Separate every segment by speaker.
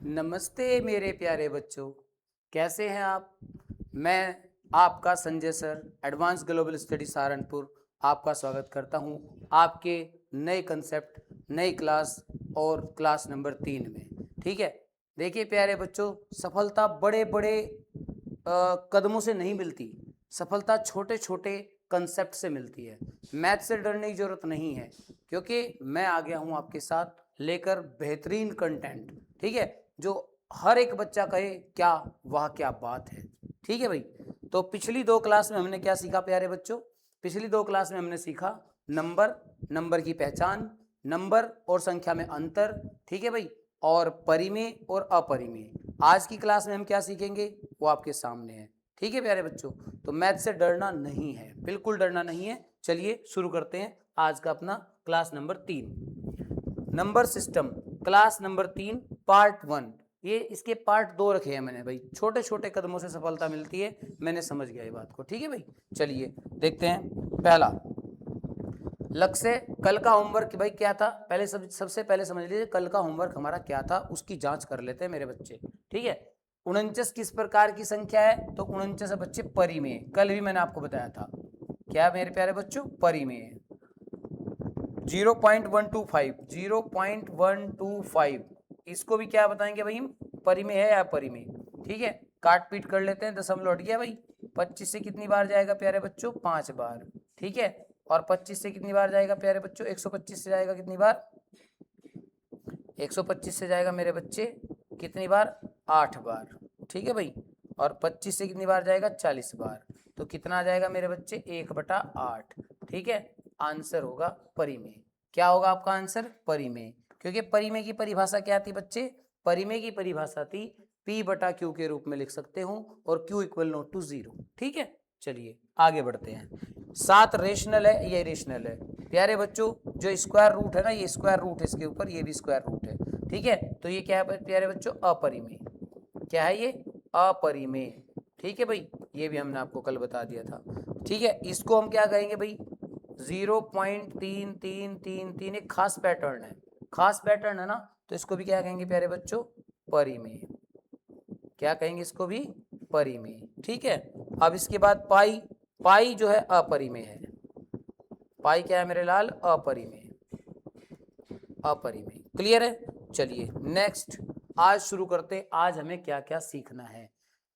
Speaker 1: नमस्ते मेरे प्यारे बच्चों, कैसे हैं आप। मैं आपका Sanjay sir, advance global study Saharanpur आपका स्वागत करता हूं आपके नए कंसेप्ट, नई क्लास और क्लास नंबर 3 में। ठीक है, देखिए प्यारे बच्चों, सफलता बड़े बड़े कदमों से नहीं मिलती। सफलता छोटे छोटे कंसेप्ट से मिलती है। मैथ से डरने की जरूरत नहीं है, क्योंकि मैं आ गया हूं आपके साथ लेकर बेहतरीन कंटेंट। ठीक है, जो हर एक बच्चा कहे क्या वाह क्या बात है। ठीक है भाई, तो पिछली 2 क्लास में हमने क्या सीखा प्यारे बच्चों। पिछली 2 क्लास में हमने सीखा नंबर, नंबर की पहचान, नंबर और संख्या में अंतर। ठीक है भाई, और परिमेय और अपरिमेय। आज की क्लास में हम क्या सीखेंगे वो आपके सामने है। ठीक है प्यारे बच्चों, तो मैथ से डरना नहीं है, बिल्कुल डरना नहीं है। चलिए शुरू करते हैं आज का अपना class number 3, number system, class number 3 part 1। ये इसके पार्ट 2 रखे हैं मैंने भाई। छोटे छोटे कदमों से सफलता मिलती है, मैंने समझ गया ये बात को। ठीक है भाई, चलिए देखते हैं। पहला लक्ष्य, कल का होमवर्क भाई क्या था, पहले सबसे पहले समझ लीजिए कल का होमवर्क हमारा क्या था, उसकी जांच कर लेते हैं मेरे बच्चे। ठीक है, 49 किस प्रकार की संख्या है, तो 49 बच्चे परिमेय। कल भी मैंने आपको बताया था क्या मेरे प्यारे बच्चों, परिमेय। 0.125, 0.125 इसको भी क्या बताएंगे भाई, परिमेय है या परिमेय। ठीक है, काट पीट कर लेते हैं, दशमलव हट गया भाई। 25 से कितनी बार जाएगा प्यारे बच्चों, 5 बार। ठीक है, और 25 से कितनी बार जाएगा प्यारे बच्चों, 125 से जाएगा कितनी बार, 125 से जाएगा मेरे बच्चे कितनी बार, 8 बार। ठीक है भाई, और 25 से कितनी बार जाएगा, 40 बार। तो कितना आ जाएगा मेरे बच्चे, 1/8। ठीक है, आंसर होगा परिमेय। क्या होगा आपका आंसर, परिमेय। क्योंकि परिमेय की परिभाषा क्या थी बच्चे, परिमेय की परिभाषा थी P/Q के रूप में लिख सकते हो, और Q = 0। ठीक है, चलिए आगे बढ़ते हैं। 7 रेशनल है, ये रेशनल है प्यारे बच्चों। जो स्क्वायर रूट है ना, ये स्क्वायर रूट है इसके ऊपर, ये भी स्क्वायर रूट है। ठीक है, तो ये क्या है प्यारे बच्चों, अपरिमेय। क्या है ये, अपरिमेय। ठीक है भाई, ये भी हमने आपको कल बता दिया था। ठीक है, इसको हम क्या कहेंगे भाई, 0.3333, एक खास पैटर्न है, खास पैटर्न है ना, तो इसको भी क्या कहेंगे प्यारे बच्चों, परिमेय। क्या कहेंगे इसको भी, परिमेय। ठीक है, अब इसके बाद पाई, पाई जो है अपरिमेय है। पाई क्या है मेरे लाल, अपरिमेय, अपरिमेय। क्लियर है, चलिए नेक्स्ट आज शुरू करते हैं। आज हमें क्या क्या सीखना है,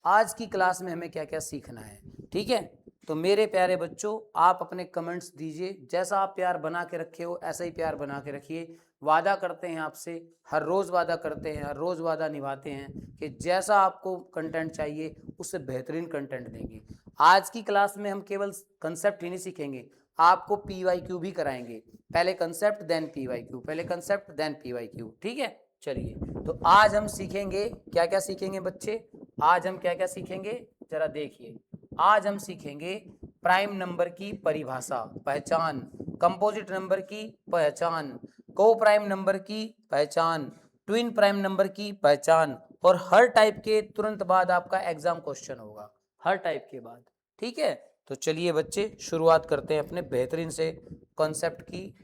Speaker 1: आज की क्लास में हमें क्या क्या सीखना है। ठीक है, तो मेरे प्यारे बच्चों आप अपने कमेंट्स दीजिए, जैसा आप प्यार बना के रखे हो ऐसा ही प्यार बना के रखिए। वादा करते हैं आपसे, हर रोज़ वादा करते हैं, हर रोज़ वादा निभाते हैं कि जैसा आपको कंटेंट चाहिए उससे बेहतरीन कंटेंट देंगे। आज की क्लास में हम केवल कंसेप्ट ही नहीं सीखेंगे, आपको PYQ भी कराएंगे। पहले कंसेप्ट देन PYQ, पहले कंसेप्ट देन PYQ। ठीक है, चलिए तो आज हम सीखेंगे क्या क्या सीखेंगे बच्चे। आज हम क्या क्या सीखेंगे जरा देखिए। आज हम सीखेंगे प्राइम नंबर की परिभाषा, पहचान, कंपोजिट नंबर की पहचान, को प्राइम नंबर की पहचान, ट्विन प्राइम नंबर की पहचान, और हर टाइप के तुरंत बाद आपका एग्जाम क्वेश्चन होगा, हर टाइप के बाद। ठीक है, तो चलिए बच्चे शुरुआत करते हैं अपने बेहतरीन से कॉन्सेप्ट की।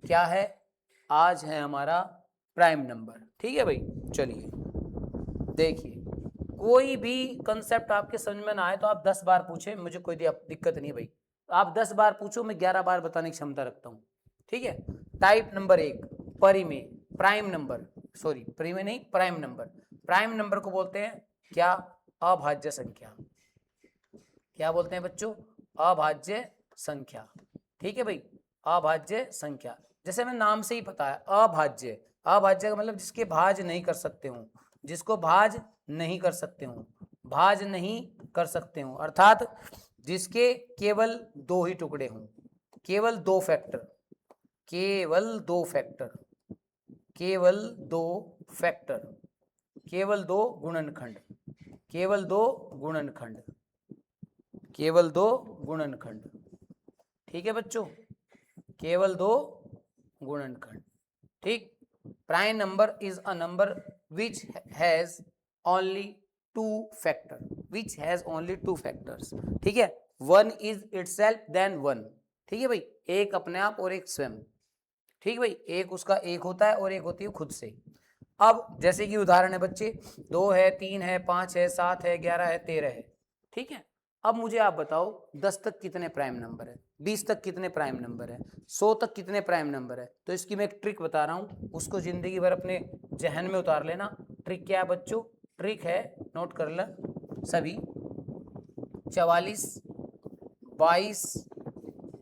Speaker 1: क्या है, आज है हमारा प्राइम नंबर। ठीक है भाई, चलिए देखिए, कोई भी कंसेप्ट आपके समझ में ना आए तो आप 10 बार पूछे, मुझे कोई दिक्कत नहीं भाई। आप 10 बार पूछो, मैं 11 बार बताने की क्षमता रखता हूँ। ठीक है, टाइप नंबर 1, परिमेय, प्राइम नंबर, सॉरी परिमेय नहीं, प्राइम नंबर। प्राइम नंबर को बोलते हैं क्या, अभाज्य संख्या। क्या बोलते हैं बच्चों, अभाज्य संख्या। ठीक है भाई, अभाज्य संख्या, जैसे हमें नाम से ही पता है अभाज्य। अभाज्य का मतलब जिसके भाज नहीं कर सकते हो, जिसको भाज नहीं कर सकते हो, भाज नहीं कर सकते हो, अर्थात जिसके केवल 2 ही टुकड़े हों, केवल 2 फैक्टर, केवल 2 फैक्टर, केवल 2 फैक्टर, केवल 2 गुणनखंड, केवल 2 गुणनखंड, केवल 2 गुणनखंड। ठीक है बच्चों, केवल 2 गुणनखंड। ठीक, prime number is a number which has only 2 factor, which has only 2 factors. ठीक है, one is itself then one. ठीक है भाई, एक अपने आप और एक स्वयं। ठीक भाई, एक उसका एक होता है और एक होती है खुद से। अब जैसे कि उदाहरण है बच्चे, 2 है, 3 है, 5 है, 7 है, 11 है, 13 है, ठीक है। अब मुझे आप बताओ 10 तक कितने प्राइम नंबर है, 20 तक कितने प्राइम नंबर है, 100 तक कितने प्राइम नंबर है। तो इसकी मैं एक ट्रिक बता रहा हूँ, उसको जिंदगी भर अपने जहन में उतार लेना। ट्रिक क्या है बच्चों? ट्रिक है, नोट कर ले सभी, 44, 22,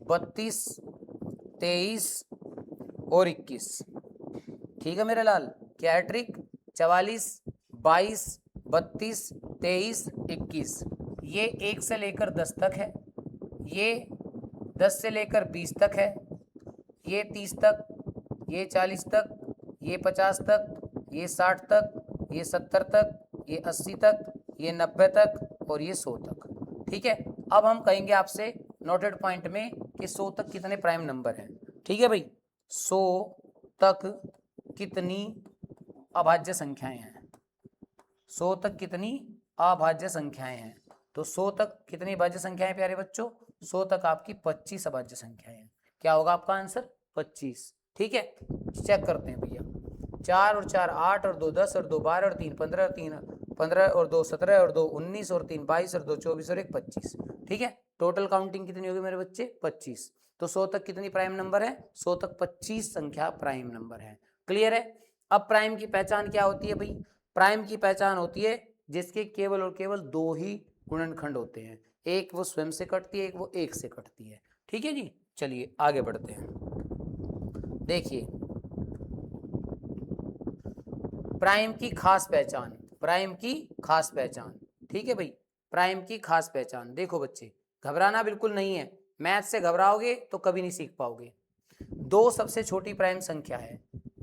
Speaker 1: 32, 23 और 21। ठीक है मेरे लाल, क्या है ट्रिक? 44, 22, 32, 23, 21। ये 1 से लेकर 10 तक है, ये 10 से लेकर 20 तक है, ये 30 तक, ये 40 तक, ये 50 तक, ये 60 तक, ये 70 तक, ये 80 तक, ये 90 तक और ये 100 तक। ठीक है, अब हम कहेंगे आपसे नोटेड पॉइंट में कि 100 तक कितने प्राइम नंबर हैं। ठीक है भाई, 100 तक कितनी अभाज्य संख्याएं हैं? 100 तक कितनी अभाज्य संख्याएं हैं? तो 100 तक कितनी अभाज्य संख्याएं प्यारे बच्चों? 100 तक आपकी 25 अभाज्य संख्याएं हैं। क्या होगा आपका आंसर? 25। ठीक है, चेक करते हैं भैया। 4 और 4 8 और 2 10 और 2 12 और 3 15 और 3 15 और 2 17 और 2 19 और 3 22 और 2 24 और 1 25। ठीक है, टोटल काउंटिंग कितनी होगी मेरे बच्चे? 25। तो 100 तक कितनी प्राइम नंबर है? 100 तक 25 संख्या प्राइम नंबर है। क्लियर है? अब प्राइम की पहचान क्या होती है भाई? प्राइम की पहचान होती है जिसके केवल और केवल 2 ही गुणनखंड होते हैं, एक वो स्वयं से कटती है, एक वो 1 से कटती है। ठीक है जी, चलिए आगे बढ़ते हैं। देखिए प्राइम की खास पहचान, प्राइम की खास पहचान। ठीक है भाई, प्राइम की खास पहचान। देखो बच्चे, घबराना बिल्कुल नहीं है, मैथ से घबराओगे तो कभी नहीं सीख पाओगे। 2 सबसे छोटी प्राइम संख्या है,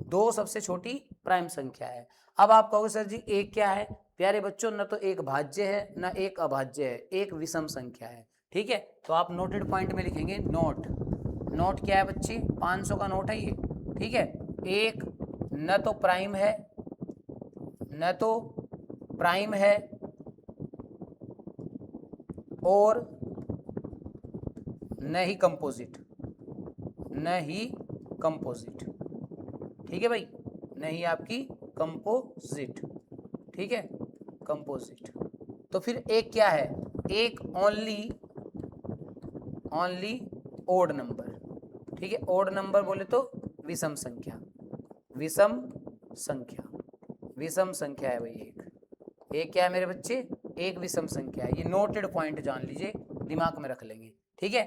Speaker 1: 2 सबसे छोटी प्राइम संख्या है। अब आप कहोगे सर जी 1 क्या है? प्यारे बच्चों, न तो एक भाज्य है न एक अभाज्य है, एक विषम संख्या है। ठीक है, तो आप नोटेड पॉइंट में लिखेंगे नोट। नोट क्या है बच्चे? 500 का नोट है ये। ठीक है, एक न तो प्राइम है, न तो प्राइम है और न ही कंपोजिट, न ही कंपोजिट। ठीक है भाई, नहीं आपकी कंपोजिट। ठीक है, कंपोजिट। तो फिर एक क्या है? एक ओनली ओड नंबर। ठीक है, ओड नंबर बोले तो विषम संख्या, विषम संख्या, विषम संख्या है भाई एक क्या है मेरे बच्चे? एक विषम संख्या है। ये नोटेड पॉइंट जान लीजिए, दिमाग में रख लेंगे। ठीक है,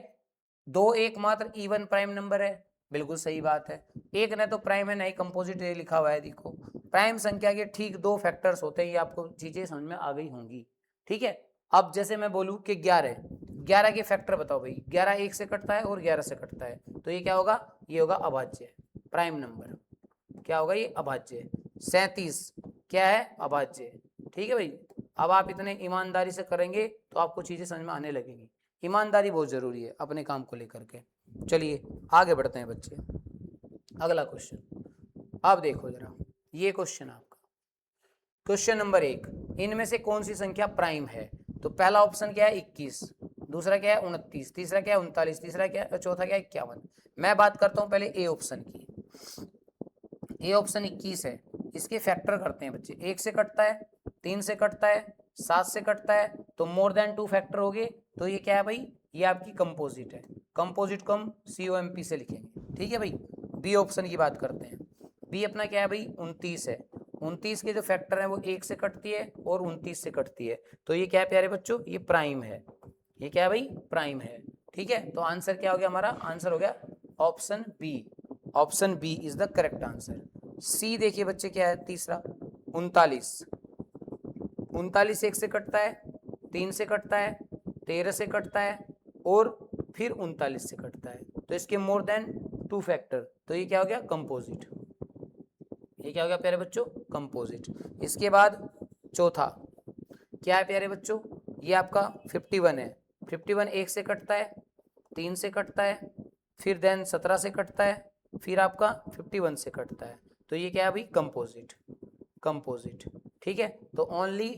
Speaker 1: 2 एकमात्र इवन प्राइम नंबर है, बिल्कुल सही बात है। एक न तो प्राइम है न ही कंपोजिट, लिखा हुआ है देखो। प्राइम संख्या के ठीक 2 फैक्टर्स होते हैं, ये आपको चीजें समझ में आ गई होंगी। ठीक है, अब जैसे मैं बोलूं कि 11 के फैक्टर बताओ भाई। 11 1 से कटता है और 11 से कटता है, तो ये क्या होगा? ये होगा अभाज्य प्राइम नंबर। क्या होगा? ये अभाज्य। 37 क्या है? अभाज्य। ठीक है भाई, अब आप इतने ईमानदारी से करेंगे तो आपको चीजें समझ में आने लगेंगी। ईमानदारी बहुत जरूरी है अपने काम को लेकर के। चलिए आगे बढ़ते हैं बच्चे, अगला क्वेश्चन। अब देखो जरा, ये क्वेश्चन आपका क्वेश्चन नंबर 1, इनमें से कौन सी संख्या प्राइम है? तो पहला ऑप्शन क्या है? 21, दूसरा क्या है? 29, तीसरा क्या है? 39, तीसरा क्या है? चौथा क्या है? 51। मैं बात करता हूं पहले ए ऑप्शन की। ए ऑप्शन 21 है, इसके फैक्टर करते हैं बच्चे। 1 से कटता है, 3 से कटता है, 7 से कटता है, तो मोर देन 2 फैक्टर हो गए। तो ये क्या है भाई? ये आपकी कंपोजिट है। कंपोजिट को हम COMP से लिखेंगे। ठीक है भाई, बी ऑप्शन की बात करते हैं। बी अपना क्या है भाई? 29 है। 29 के जो फैक्टर है वो 1 से कटती है और 29 से कटती है, तो ये क्या है प्यारे बच्चों? ये प्राइम है। ये क्या है भाई? प्राइम है। ठीक है, तो आंसर क्या हो गया हमारा? आंसर हो गया option B. Option B is the correct answer. C देखिए बच्चे क्या है तीसरा? 39। 39 1 से कटता है, 3 से कटता है, 13 से कटता है और फिर 39 से कटता है, तो इसके मोर देन 2 फैक्टर, तो ये क्या हो गया? कंपोजिट। ये क्या हो गया प्यारे बच्चों? कंपोजिट। इसके बाद चौथा क्या है प्यारे बच्चों? ये आपका 51 है। 51 1 से कटता है, 3 से कटता है, फिर देन 17 से कटता है, फिर आपका 51 से कटता है, तो ये क्या है भाई? कंपोजिट। कंपोजिट। ठीक है, तो only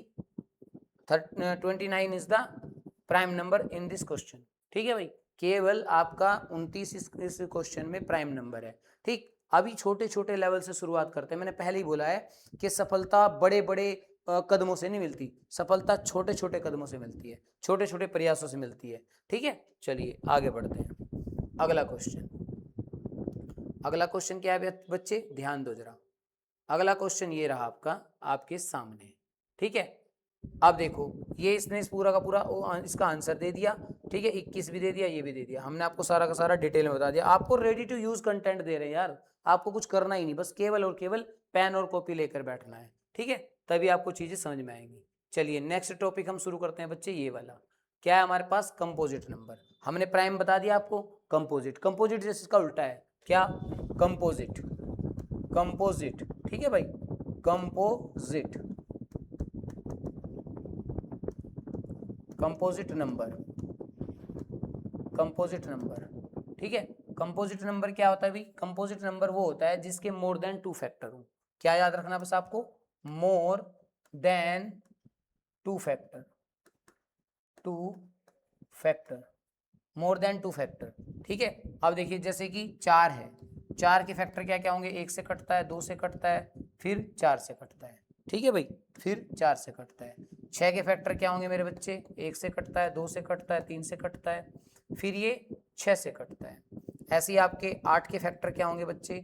Speaker 1: 29 is the prime number in this question. ठीक है भाई, केवल आपका 29 इस क्वेश्चन में प्राइम नंबर है। ठीक, अभी छोटे छोटे लेवल से शुरुआत करते हैं। मैंने पहले ही बोला है कि सफलता बड़े बड़े कदमों से नहीं मिलती, सफलता छोटे छोटे कदमों से मिलती है, छोटे छोटे प्रयासों से मिलती है। ठीक है, चलिए आगे बढ़ते हैं। अगला क्वेश्चन, अगला क्वेश्चन क्या है बच्चे, ध्यान दो जरा। अगला क्वेश्चन ये रहा आपका, आपके सामने। ठीक है, अब देखो ये इसने इस पूरा का पूरा इसका आंसर दे दिया। ठीक है, 21 भी दे दिया, ये भी दे दिया, हमने आपको सारा का सारा डिटेल में बता दिया। आपको रेडी टू यूज कंटेंट दे रहे हैं यार, आपको कुछ करना ही नहीं, बस केवल और केवल पेन और कॉपी लेकर बैठना है। ठीक है, तभी आपको चीजें समझ में आएंगी। चलिए नेक्स्ट टॉपिक हम शुरू करते हैं बच्चे, ये वाला क्या है हमारे पास, कंपोजिट नंबर। हमने प्राइम बता दिया आपको, कंपोजिट, कंपोजिट जैसे इसका उल्टा है क्या, कंपोजिट, कंपोजिट। ठीक है भाई, composite, composite number, composite number. ठीक है, कंपोजिट नंबर क्या होता है भाई, कंपोजिट नंबर वो होता है जिसके मोर देन 2 फैक्टर हो। क्या याद रखना बस आपको, more than 2 factor, 2 factor, more than 2 factor. ठीक है, अब देखिए जैसे कि 4 है, 4 के फैक्टर क्या क्या होंगे, 1 से कटता है, 2 से कटता है, फिर 4 से कटता है। ठीक है भाई, फिर 4 से कटता है। 6 के फैक्टर क्या होंगे मेरे बच्चे, 1 से कटता है, 2 से कटता है, 3 से कटता है, फिर ये 6 से कटता है। ऐसे ही आपके 8 के फैक्टर क्या होंगे बच्चे,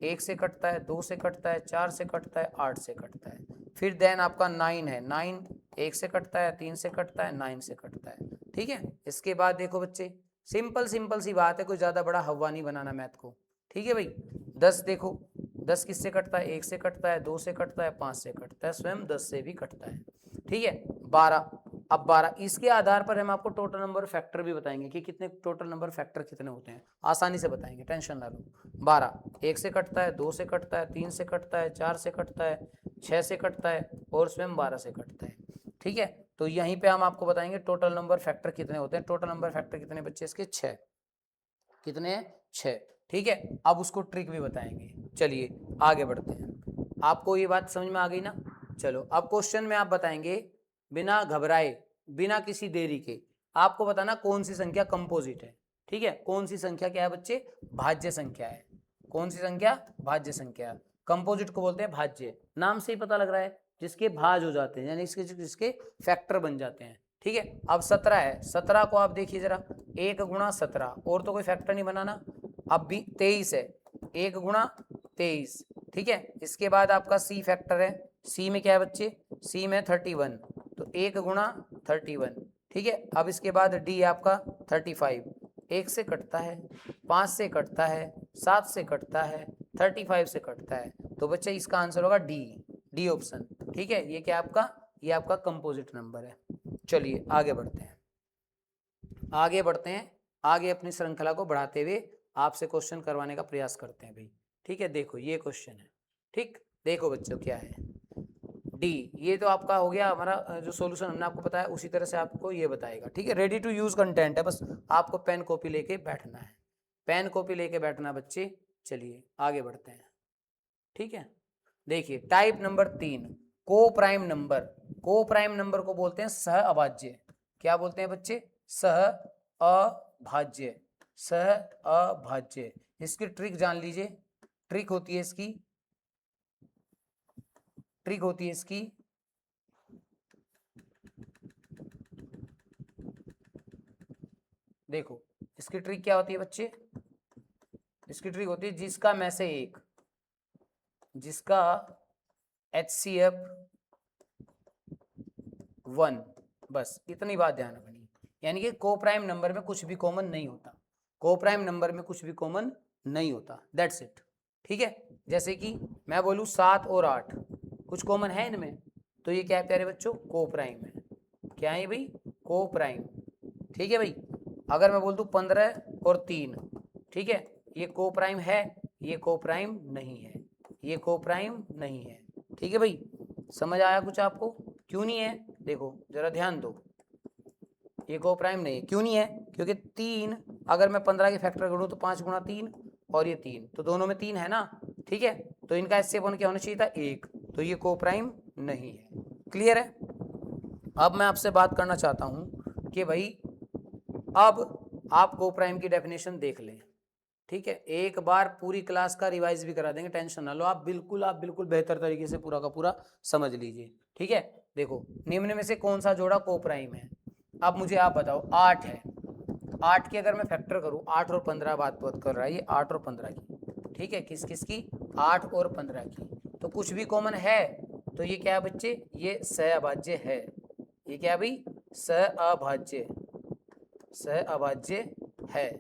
Speaker 1: 1 से कटता है, 2 से कटता है, 4 से कटता है, 8 से कटता है। फिर देन आपका 9 है, 9 1 से कटता है, 3 से कटता है, 9 से कटता है। ठीक है, इसके बाद देखो बच्चे, सिंपल सिंपल सी बात है, कोई ज़्यादा बड़ा हवा नहीं बनाना मैथ को। ठीक है भाई, 10 देखो, 10 किससे कटता है, 1 से कटता है, 2 से कटता है, 5 से कटता है, स्वयं 10 से भी कटता है। ठीक है, 12, अब 12 इसके आधार पर हम आपको टोटल नंबर फैक्टर भी बताएंगे कि कितने टोटल नंबर फैक्टर कितने होते हैं, आसानी से बताएंगे, टेंशन ना लो। 12 1 से कटता है, 2 से कटता है, 3 से कटता है, 4 से कटता है, 6 से कटता है और स्वयं 12 से कटता है। ठीक है, तो यहीं पे हम आपको बताएंगे टोटल नंबर फैक्टर कितने होते हैं। टोटल नंबर फैक्टर कितने बच्चे इसके, 6, कितने हैं, 6। ठीक है, अब उसको ट्रिक भी बताएंगे। चलिए आगे बढ़ते हैं, आपको ये बात समझ में आ गई ना। चलो अब क्वेश्चन में आप बताएंगे, बिना घबराए, बिना किसी देरी के आपको बताना कौन सी संख्या कंपोजिट है। ठीक है, कौन सी संख्या क्या है बच्चे, भाज्य संख्या है। कौन सी संख्या, भाज्य संख्या। कंपोजिट को बोलते हैं भाज्य, नाम से ही पता लग रहा है, जिसके भाज हो जाते हैं, यानी जिसके फैक्टर बन जाते हैं। ठीक है, अब 17 है, 17 को आप देखिए जरा, 1 गुणा 17, और तो कोई फैक्टर नहीं बनाना। अब भी 23 है, 1 गुणा 23। ठीक है, इसके बाद आपका सी फैक्टर है, सी में क्या है बच्चे, सी में 31, तो 1 गुणा 31। ठीक है, अब इसके बाद डी आपका 35, 1 से कटता है, 5 से कटता है, 7 से कटता है, 35 से कटता है, तो बच्चे इसका आंसर होगा डी, डी ऑप्शन। ठीक है, ये क्या आपका, ये आपका कंपोजिट नंबर है। चलिए आगे बढ़ते हैं, आगे बढ़ते हैं, आगे अपनी श्रृंखला को बढ़ाते हुए आपसे क्वेश्चन करवाने का प्रयास करते हैं भाई। ठीक है, देखो ये क्वेश्चन है, ठीक, देखो बच्चों क्या है, डी, ये तो आपका हो गया हमारा जो सॉल्यूशन हमने आपको बताया, उसी तरह से आपको ये बताएगा। ठीक है, रेडी टू यूज कंटेंट है, बस आपको पेन कॉपी लेके बैठना है, पेन कॉपी लेके बैठना बच्चे। चलिए आगे बढ़ते हैं। ठीक है, देखिए टाइप नंबर 3, को प्राइम नंबर। को प्राइम नंबर को बोलते हैं सह अभाज्य। क्या बोलते हैं बच्चे, सह अभाज्य, सह अभाज्य। इसकी ट्रिक जान लीजिए, ट्रिक होती है इसकी, ट्रिक होती है इसकी, देखो इसकी ट्रिक क्या होती है बच्चे, इसकी ट्रिक होती है जिसका में से एक, जिसका HCF 1, बस इतनी बात ध्यान रखनी। यानी कि को प्राइम नंबर में कुछ भी कॉमन नहीं होता, को प्राइम नंबर में कुछ भी कॉमन नहीं होता, दैट्स इट। ठीक है, जैसे कि मैं बोलूँ 7 और 8, कुछ कॉमन है इनमें, तो ये क्या है प्यारे बच्चों, को प्राइम है। क्या है भाई, को प्राइम। ठीक है भाई, अगर मैं बोल दूँ 15 और 3, ठीक है, ये को प्राइम है, ये को प्राइम नहीं है, ये को प्राइम नहीं है। ठीक है भाई, समझ आया कुछ आपको, क्यों नहीं है, देखो जरा ध्यान दो, ये को प्राइम नहीं है, क्यों नहीं है, क्योंकि 3, अगर मैं 15 के फैक्टर करूँ तो 5 गुणा 3 और ये 3, तो दोनों में 3 है ना। ठीक है, तो इनका HCF क्या होना चाहिए था, 1, तो ये को प्राइम नहीं है। क्लियर है। अब मैं आपसे बात करना चाहता हूं कि भाई अब आप को प्राइम की डेफिनेशन देख लें। ठीक है, एक बार पूरी क्लास का रिवाइज भी करा देंगे, टेंशन ना लो, आप बिल्कुल बेहतर तरीके से पूरा का पूरा समझ लीजिए। ठीक है, देखो निम्न में से कौन सा जोड़ा कोप्राइम है। अब मुझे आप बताओ, 8 है, 8 की अगर मैं फैक्टर करूं, 8 और 15 बात कर रहा है ये, 8 और 15 की। ठीक है, किस किस की, 8 और 15 की। तो कुछ भी कॉमन है, तो ये क्या है बच्चे, ये सहअभाज्य है। ये क्या भाई, सहअभाज्य, सहअभाज्य है।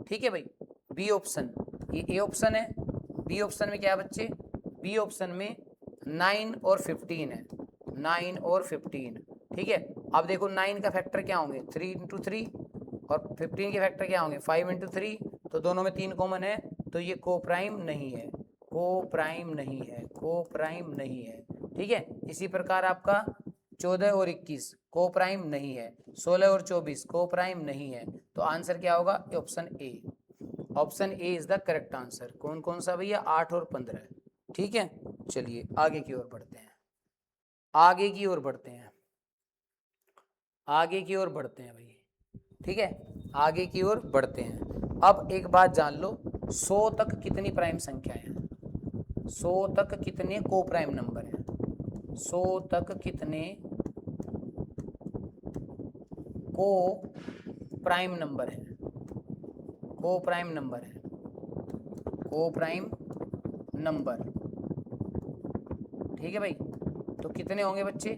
Speaker 1: ठीक है भाई, बी ऑप्शन, ये ए ऑप्शन है। बी ऑप्शन में क्या है बच्चे, बी ऑप्शन में 9 और 15 है, 9 और 15। ठीक है, अब देखो 9 का फैक्टर क्या होंगे, 3 इंटू 3, और 15 के फैक्टर क्या होंगे, 5 इंटू 3। तो दोनों में 3 कॉमन है, तो ये कोप्राइम नहीं है, कोप्राइम नहीं है, कोप्राइम नहीं है। ठीक है, इसी प्रकार आपका 14 और 21 कोप्राइम नहीं है, 16 और 24 कोप्राइम नहीं है। तो आंसर क्या होगा, option A, option A is the correct answer. कौन कौन सा भैया, 8 और 15। ठीक है, चलिए आगे की ओर बढ़ते हैं, आगे की ओर बढ़ते हैं, आगे की ओर बढ़ते हैं भाई। ठीक है, आगे की ओर बढ़ते हैं। अब एक बात जान लो, 100 तक कितनी प्राइम संख्याएं हैं, 100 तक कितने को प्राइम नंबर हैं, 100 तक कितने को प्राइम नंबर है, को प्राइम नंबर है, को प्राइम नंबर। ठीक है भाई, तो कितने होंगे बच्चे,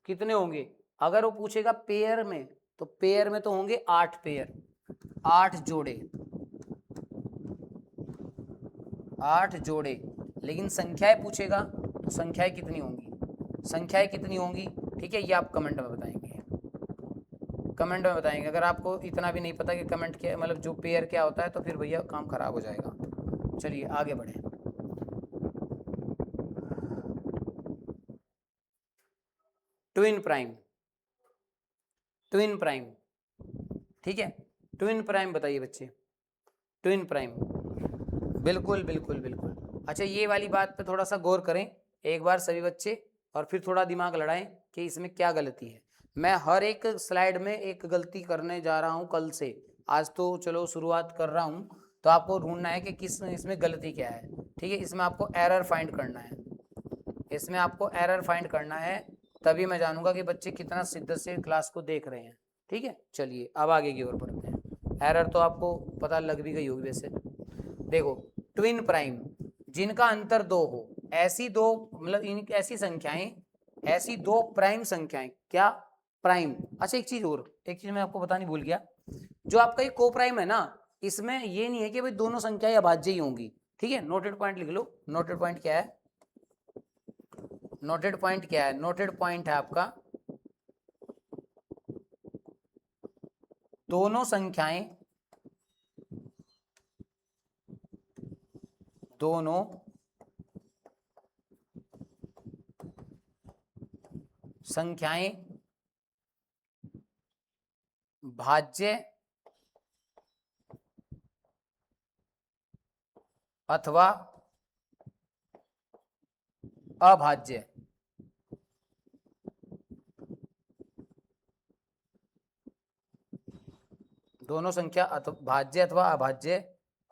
Speaker 1: कितने होंगे, अगर वो पूछेगा पेयर में, तो पेयर में तो होंगे 8 पेयर, 8 जोड़े, 8 जोड़े। लेकिन संख्याएं पूछेगा तो संख्याएं कितनी होंगी, संख्याएं कितनी होंगी। ठीक है, ये आप कमेंट में बताएंगे, कमेंट में बताएंगे। अगर आपको इतना भी नहीं पता कि कमेंट क्या मतलब जो पेयर क्या होता है, तो फिर भैया काम खराब हो जाएगा। चलिए आगे बढ़े, ट्विन प्राइम, ट्विन प्राइम। ठीक है, ट्विन प्राइम बताइए बच्चे, ट्विन प्राइम, बिल्कुल बिल्कुल बिल्कुल। अच्छा, ये वाली बात पे थोड़ा सा गौर करें एक बार सभी बच्चे, और फिर थोड़ा दिमाग लड़ाएं कि इसमें क्या गलती है। मैं हर एक स्लाइड में एक गलती करने जा रहा हूं कल से, आज तो चलो शुरुआत कर रहा हूं, तो आपको ढूंढना है कि किस इसमें गलती क्या है। ठीक है, इसमें आपको एरर फाइंड करना है, इसमें आपको एरर फाइंड करना है, तभी मैं जानूंगा कि बच्चे कितना शिद्दत से क्लास को देख रहे हैं। ठीक है, चलिए अब आगे की ओर बढ़ते हैं। एरर तो आपको पता लग भी गई होगी वैसे। देखो, ट्विन प्राइम जिनका अंतर 2 हो, ऐसी दो मतलब ऐसी संख्याएं, ऐसी दो प्राइम संख्याएं, क्या प्राइम। अच्छा, एक चीज और, एक चीज मैं आपको बतानी भूल गया, जो आपका ये को प्राइम है ना, इसमें ये नहीं है कि भाई दोनों संख्याएं अभाज्य ही होंगी। ठीक है, नोटेड पॉइंट लिख लो, नोटेड पॉइंट क्या है, नोटेड पॉइंट क्या है, नोटेड पॉइंट है आपका, दोनों संख्याएं, दोनों संख्याएं भाज्य अथवा अभाज्य। दोनों संख्या भाज्य अथवा अभाज्य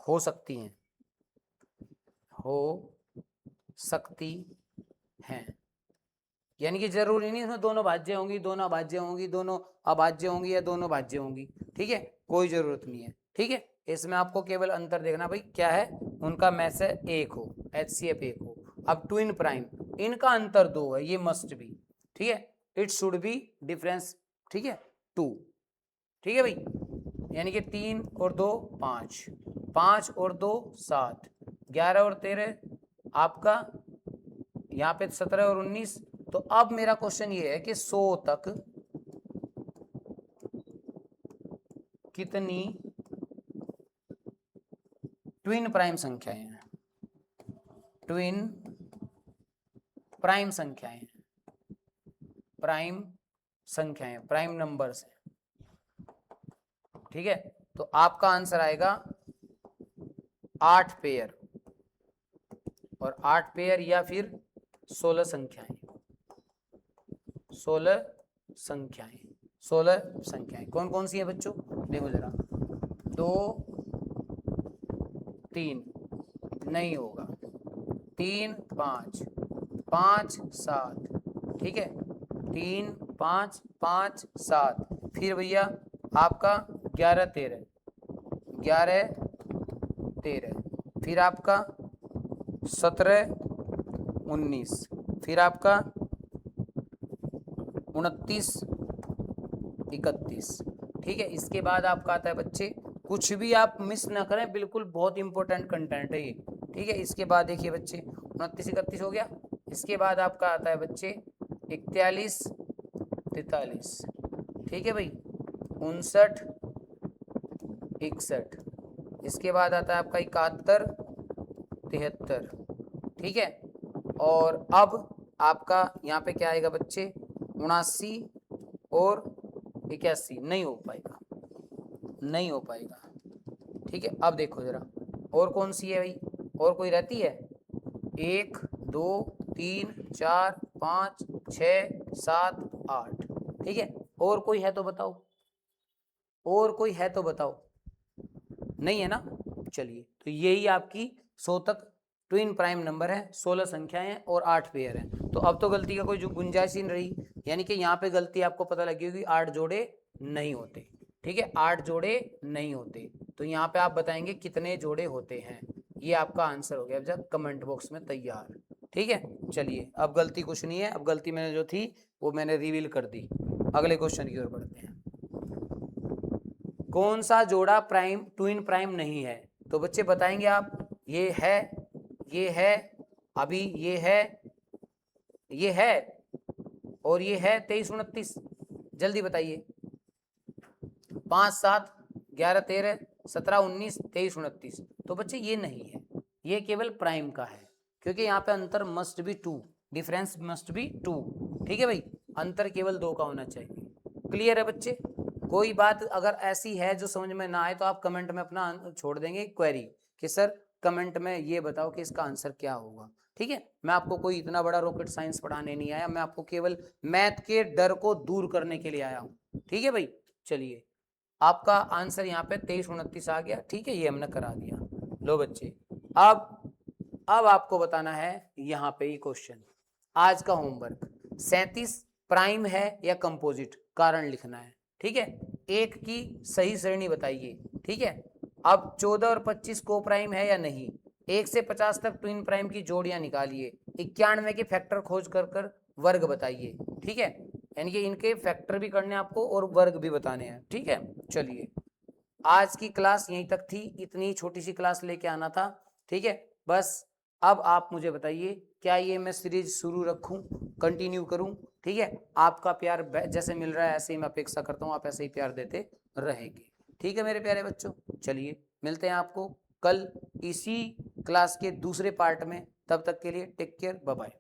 Speaker 1: हो सकती हैं, हो सकती हैं। यानी कि जरूरी नहीं इसमें दोनों भाज्य होंगी, दोनों अभाज्य होंगी, दोनों अभाज्य होंगी या दोनों भाज्य होंगी। ठीक है, कोई जरूरत नहीं है। ठीक है, इसमें आपको केवल अंतर देखना भाई क्या है, उनका में से एक हो, HCF एक हो। अब ट्विन प्राइम, इनका अंतर 2 है, ये मस्ट भी। ठीक है, इट शुड बी डिफरेंस। ठीक है, 2। ठीक है भाई, यानी कि 3 और 2 5, 5 और 2 7, 11 और 13 आपका यहाँ पे 17 और 19। तो अब मेरा क्वेश्चन ये है कि 100 तक कितनी ट्विन प्राइम संख्याएं हैं, ट्विन प्राइम संख्याएं, प्राइम संख्याएं, प्राइम नंबर्स हैं। ठीक है, तो आपका आंसर आएगा 8 पेयर, और 8 पेयर या फिर 16 संख्याएं, 16 संख्याएं, 16 संख्याएं कौन कौन सी है बच्चों, देखो जरा, 2 3 नहीं होगा, 3 5 5 7, ठीक है, 3 5 5 7, फिर भैया आपका 11 13 11 13, फिर आपका 17 19, फिर आपका 29 31, ठीक है। इसके बाद आपका आता है बच्चे, कुछ भी आप मिस ना करें, बिल्कुल बहुत इंपॉर्टेंट कंटेंट है ये, ठीक है। इसके बाद देखिए बच्चे 29 31 हो गया। इसके बाद आपका आता है बच्चे 41 43, ठीक है भाई, 59 61, इसके बाद आता है आपका 71 73, ठीक है। और अब आपका यहाँ पे क्या आएगा बच्चे, 79 और 81, नहीं हो पाएगा, नहीं हो पाएगा, ठीक है। अब देखो जरा और कौन सी है भाई, और कोई रहती है, 1 2 3 4 5 6 7 8, ठीक है। और कोई है तो बताओ, और कोई है तो बताओ, नहीं है ना। चलिए, तो यही आपकी 100 तक ट्विन प्राइम नंबर है, 16 संख्याएं हैं और 8 पेयर हैं। तो अब तो गलती का कोई जो गुंजाइश ही नहीं रही, यानी कि यहाँ पे गलती आपको पता लगी होगी, 8 जोड़े नहीं होते, ठीक है, 8 जोड़े नहीं होते। तो यहाँ पे आप बताएंगे कितने जोड़े होते हैं, ये आपका आंसर हो गया जब कमेंट बॉक्स में तैयार, ठीक है। चलिए, अब गलती कुछ नहीं है, अब गलती मैंने जो थी वो मैंने रिवील कर दी। अगले क्वेश्चन की ओर बढ़ते हैं। कौन सा जोड़ा प्राइम ट्विन प्राइम नहीं है, तो बच्चे बताएंगे आप, ये है, ये है, अभी ये है, ये है, और ये है 23 29, जल्दी बताइए, 5 7 11 13 17 19 23 29, तो बच्चे ये नहीं है, ये केवल प्राइम का है, क्योंकि यहाँ पे अंतर must be 2, difference must be 2, ठीक है भाई, अंतर केवल 2 का होना चाहिए। क्लियर है बच्चे। कोई बात अगर ऐसी है जो समझ में ना आए तो आप कमेंट में अपना छोड़ देंगे क्वेरी कि सर कमेंट में ये बताओ कि इसका आंसर क्या होगा, ठीक है। मैं आपको कोई इतना बड़ा रॉकेट साइंस पढ़ाने नहीं आया, मैं आपको केवल मैथ के डर को दूर करने के लिए आया हूँ, ठीक है भाई। चलिए, आपका आंसर यहाँ पे 23 29 आ गया, ठीक है, ये हमने करा दिया। लो बच्चे, अब आपको बताना है यहाँ पे ये क्वेश्चन, आज का होमवर्क, 37 प्राइम है या कंपोजिट, कारण लिखना है, ठीक है। एक की सही श्रेणी बताइए, ठीक है। अब 14 और 25 को प्राइम है या नहीं, 1 से 50 तक ट्विन प्राइम की जोड़ियां निकालिए, 91 के फैक्टर खोज कर वर्ग बताइए, ठीक है। यानी कि इनके फैक्टर भी करने आपको और वर्ग भी बताने हैं, ठीक है। चलिए, आज की क्लास यहीं तक थी, इतनी छोटी सी क्लास लेके आना था, ठीक है। बस अब आप मुझे बताइए, क्या ये मैं सीरीज शुरू रखूं, कंटिन्यू करूं, ठीक है। आपका प्यार जैसे मिल रहा है ऐसे ही मैं अपेक्षा करता हूं आप ऐसे ही प्यार देते रहेंगे, ठीक है मेरे प्यारे बच्चों। चलिए, मिलते हैं आपको कल इसी क्लास के दूसरे पार्ट में, तब तक के लिए टेक केयर, बाय बाय।